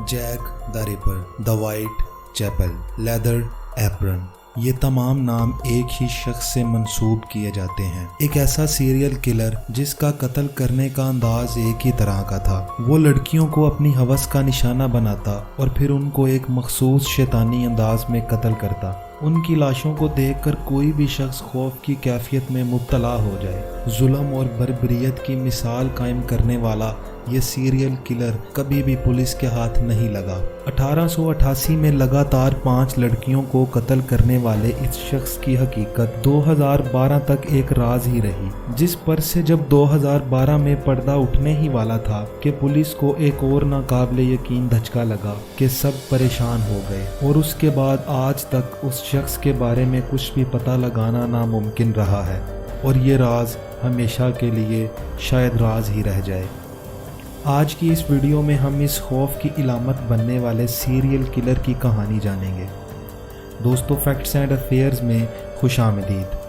Jack the Ripper, the Whitechapel, leather apron, ये तमाम नाम एक ही शख्स से मंसूब किए जाते हैं। एक ऐसा सीरियल किलर जिसका कत्ल करने का अंदाज एक ही तरह का था। वो लड़कियों को अपनी हवस का निशाना बनाता और फिर उनको एक मखसूस शैतानी अंदाज में कत्ल करता। उनकी लाशों को देखकर कोई भी शख्स खौफ की कैफियत में मुब्तला हो जाए। जुल्म और बर्बरियत की मिसाल कायम करने वाला ये सीरियल किलर कभी भी पुलिस के हाथ नहीं लगा। 1888 में लगातार 5 लड़कियों को कत्ल करने वाले इस शख्स की हकीकत 2012 तक एक राज ही रही, जिस पर से जब 2012 में पर्दा उठने ही वाला था कि पुलिस को एक और नाकाबिले यकीन धचका लगा कि सब परेशान हो गए और उसके बाद आज तक उस शख्स के बारे में कुछ भी पता लगाना नामुमकिन रहा है और ये राज हमेशा के लिए शायद राज ही रह जाए। आज की इस वीडियो में हम इस खौफ की इलामत बनने वाले सीरियल किलर की कहानी जानेंगे। दोस्तों, फैक्ट्स एंड अफेयर्स में खुशामदीद।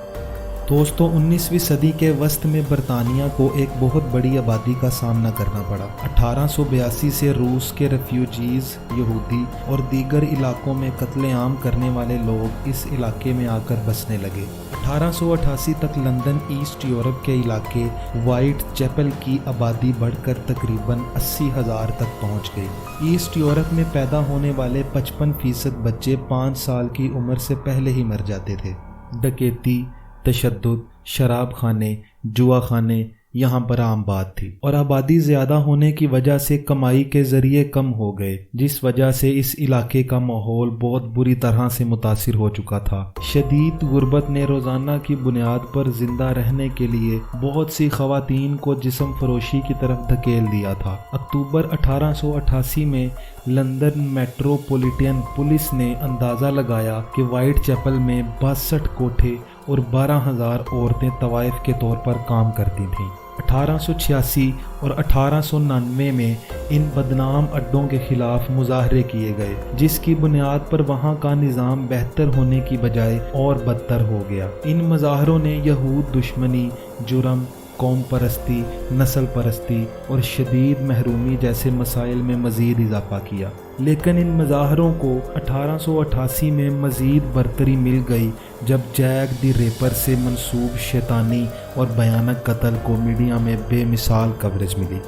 दोस्तों, 19वीं सदी के वस्त में बरतानिया को एक बहुत बड़ी आबादी का सामना करना पड़ा। 1882 से रूस के रेफ्यूजीज, यहूदी और दीगर इलाकों में कत्लेआम करने वाले लोग इस इलाके में आकर बसने लगे। 1888 तक लंदन ईस्ट यूरोप के इलाके वाइट चैपल की आबादी बढ़कर तकरीबन 80,000 तक पहुंच गई। ईस्ट यूरोप में पैदा होने वाले 55% बच्चे 5 साल की उम्र से पहले ही मर जाते थे। डकैती, तशद्दुद, शराब खाने, जुआ खाने यहाँ पर आम बात थी और आबादी ज़्यादा होने की वजह से कमाई के ज़रिए कम हो गए, जिस वजह से इस इलाके का माहौल बहुत बुरी तरह से मुतासिर हो चुका था। शदीद गुर्बत ने रोज़ाना की बुनियाद पर ज़िंदा रहने के लिए बहुत सी ख़वातीन को जिस्म फरोशी की तरफ धकेल दिया था। अक्टूबर 1888 में लंदन मेट्रोपॉलिटन पुलिस ने अंदाज़ा लगाया कि वाइट चैपल में 62 कोठे और 12,000 औरतें तवाइफ के तौर पर काम करती थीं। 1886 और 1899 में इन बदनाम अड्डों के खिलाफ मुजाहरे किए गए, जिसकी बुनियाद पर वहां का निज़ाम बेहतर होने की बजाय और बदतर हो गया। इन मुजाहरों ने यहूद दुश्मनी, जुर्म, कौम परस्ती, नस्ल परस्ती और शदीद महरूमी जैसे मसाइल में मज़ीद इजाफा किया। लेकिन इन मुजाहरों को 1888 में मज़ीद बरतरी मिल गई जब जैक द रिपर से मंसूब शैतानी और भयानक कत्ल को मीडिया में बेमिसाल कवरेज मिली।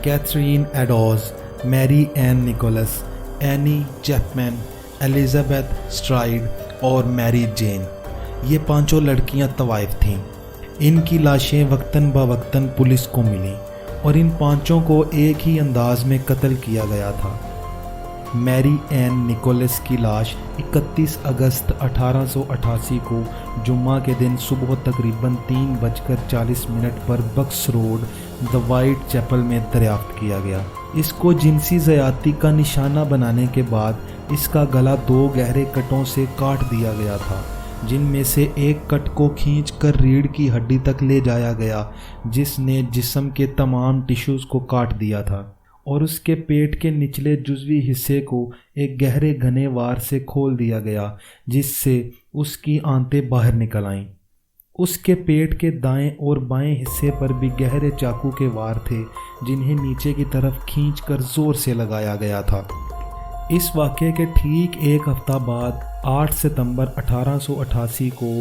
Catherine Eddowes, Mary Ann Nichols, Annie Chapman, Elizabeth Stride और मैरी जेन, ये 5 लड़कियां तवाइफ थीं। इनकी लाशें वक्तन बवक्तन पुलिस को मिली और इन 5 को एक ही अंदाज में कत्ल किया गया था। मैरी एन निकोलस की लाश 31 अगस्त 1888 को जुम्मा के दिन सुबह तकरीबन 3:40 पर बक्स रोड द वाइट चैपल में दरियाफ्त किया गया। इसको जिनसी ज़्यादती का निशाना बनाने के बाद इसका गला 2 गहरे कटों से काट दिया गया था, जिनमें से एक कट को खींचकर रीढ़ की हड्डी तक ले जाया गया, जिसने जिस्म के तमाम टिश्यूज़ को काट दिया था, और उसके पेट के निचले जुज़वी हिस्से को एक गहरे घने वार से खोल दिया गया, जिससे उसकी आंतें बाहर निकल आईं। उसके पेट के दाएं और बाएं हिस्से पर भी गहरे चाकू के वार थे, जिन्हें नीचे की तरफ खींचकर ज़ोर से लगाया गया था। इस वाक़े के ठीक एक हफ्ता बाद 8 सितंबर 1888 को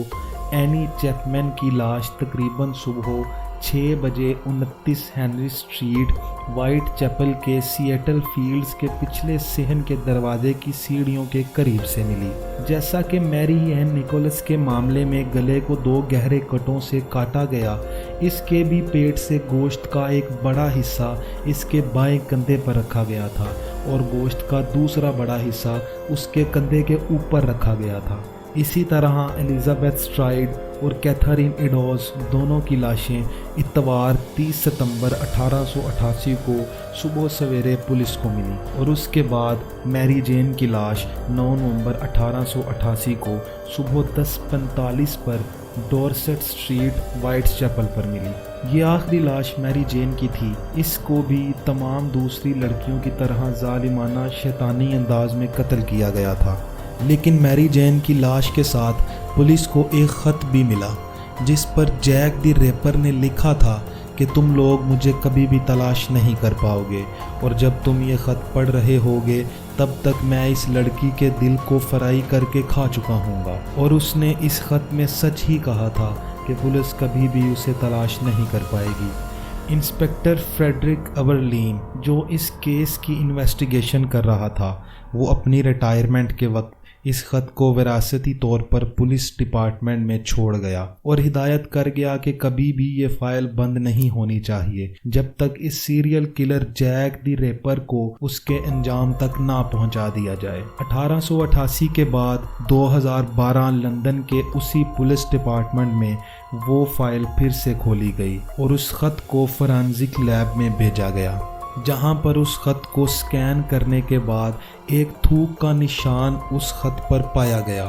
एनी चैपमैन की लाश तकरीबन सुबह 6 बजे 29 हेनरी स्ट्रीट वाइट चैपल के सिएटल फील्ड्स के पिछले सहन के दरवाजे की सीढ़ियों के करीब से मिली। जैसा कि मैरी एन निकोलस के मामले में गले को 2 गहरे कटों से काटा गया, इसके भी पेट से गोश्त का एक बड़ा हिस्सा इसके बाएं कंधे पर रखा गया था और गोश्त का दूसरा बड़ा हिस्सा उसके कंधे के ऊपर रखा गया था। इसी तरह एलिजाबेथ स्ट्राइड और कैथरीन एडोज दोनों की लाशें इतवार 30 सितंबर 1888 को सुबह सवेरे पुलिस को मिली और उसके बाद मैरी जेन की लाश 9 नवंबर 1888 को सुबह 10:45 पर डॉर्सेट स्ट्रीट वाइट चैपल पर मिली। ये आखिरी लाश मैरी जेन की थी। इसको भी तमाम दूसरी लड़कियों की तरह जालिमाना शैतानी अंदाज में कत्ल किया गया था, लेकिन मैरी जेन की लाश के साथ पुलिस को एक ख़त भी मिला जिस पर जैक द रिपर ने लिखा था کہ تم لوگ مجھے کبھی بھی تلاش نہیں کر پاؤ گے، اور جب تم یہ خط پڑھ رہے ہوگے تب تک میں اس لڑکی کے دل کو فرائی کر کے کھا چکا ہوں گا۔ اور اس نے اس خط میں سچ ہی کہا تھا کہ پولیس کبھی بھی اسے تلاش نہیں کر پائے گی۔ انسپکٹر فریڈرک ایورلین جو اس کیس کی انویسٹیگیشن کر رہا تھا، وہ اپنی ریٹائرمنٹ کے وقت اس خط کو وراثتی طور پر پولیس ڈپارٹمنٹ میں چھوڑ گیا اور ہدایت کر گیا کہ کبھی بھی یہ فائل بند نہیں ہونی چاہیے جب تک اس سیریل کلر جیک دی ریپر کو اس کے انجام تک نہ پہنچا دیا جائے۔ 1888 کے بعد 2012 لندن کے اسی پولیس ڈپارٹمنٹ میں وہ فائل پھر سے کھولی گئی اور اس خط کو فورینزک لیب میں بھیجا گیا، جہاں پر اس خط کو سکین کرنے کے بعد ایک تھوک کا نشان اس خط پر پایا گیا۔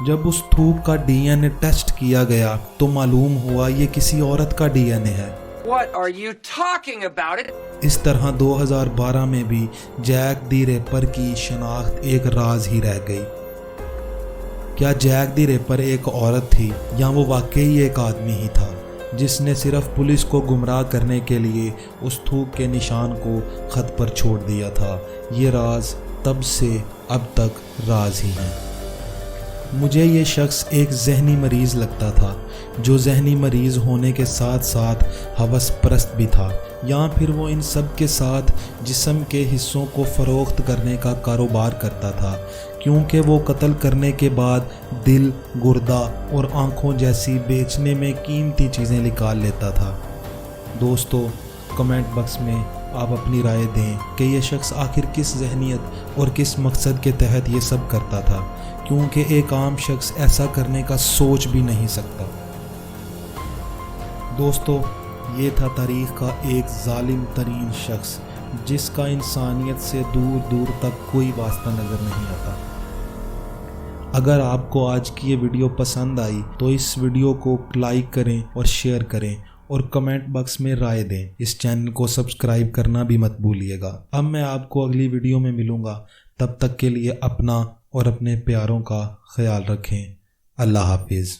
جب اس تھوک کا ڈی این اے ٹیسٹ کیا گیا تو معلوم ہوا یہ کسی عورت کا ڈی این اے ہے۔ What are you talking about? اس طرح 2012 میں بھی جیک دی ریپر کی شناخت ایک راز ہی رہ گئی۔ کیا جیک دی ریپر ایک عورت تھی یا وہ واقعی ایک آدمی ہی تھا جس نے صرف پولیس کو گمراہ کرنے کے لیے اس تھوک کے نشان کو خط پر چھوڑ دیا تھا؟ یہ راز تب سے اب تک راز ہی ہے۔ مجھے یہ شخص ایک ذہنی مریض لگتا تھا، جو ذہنی مریض ہونے کے ساتھ ساتھ ہوس پرست بھی تھا، یا پھر وہ ان سب کے ساتھ جسم کے حصوں کو فروخت کرنے کا کاروبار کرتا تھا، کیونکہ وہ قتل کرنے کے بعد دل، گردہ اور آنکھوں جیسی بیچنے میں قیمتی چیزیں نکال لیتا تھا۔ دوستو، کمنٹ باکس میں آپ اپنی رائے دیں کہ یہ شخص آخر کس ذہنیت اور کس مقصد کے تحت یہ سب کرتا تھا، کیونکہ ایک عام شخص ایسا کرنے کا سوچ بھی نہیں سکتا۔ دوستو، یہ تھا تاریخ کا ایک ظالم ترین شخص جس کا انسانیت سے دور دور تک کوئی واسطہ نظر نہیں آتا۔ اگر آپ کو آج کی یہ ویڈیو پسند آئی تو اس ویڈیو کو لائک کریں اور شیئر کریں اور کمنٹ باکس میں رائے دیں۔ اس چینل کو سبسکرائب کرنا بھی مت بھولیے گا۔ اب میں آپ کو اگلی ویڈیو میں ملوں گا، تب تک کے لیے اپنا اور اپنے پیاروں کا خیال رکھیں۔ اللہ حافظ۔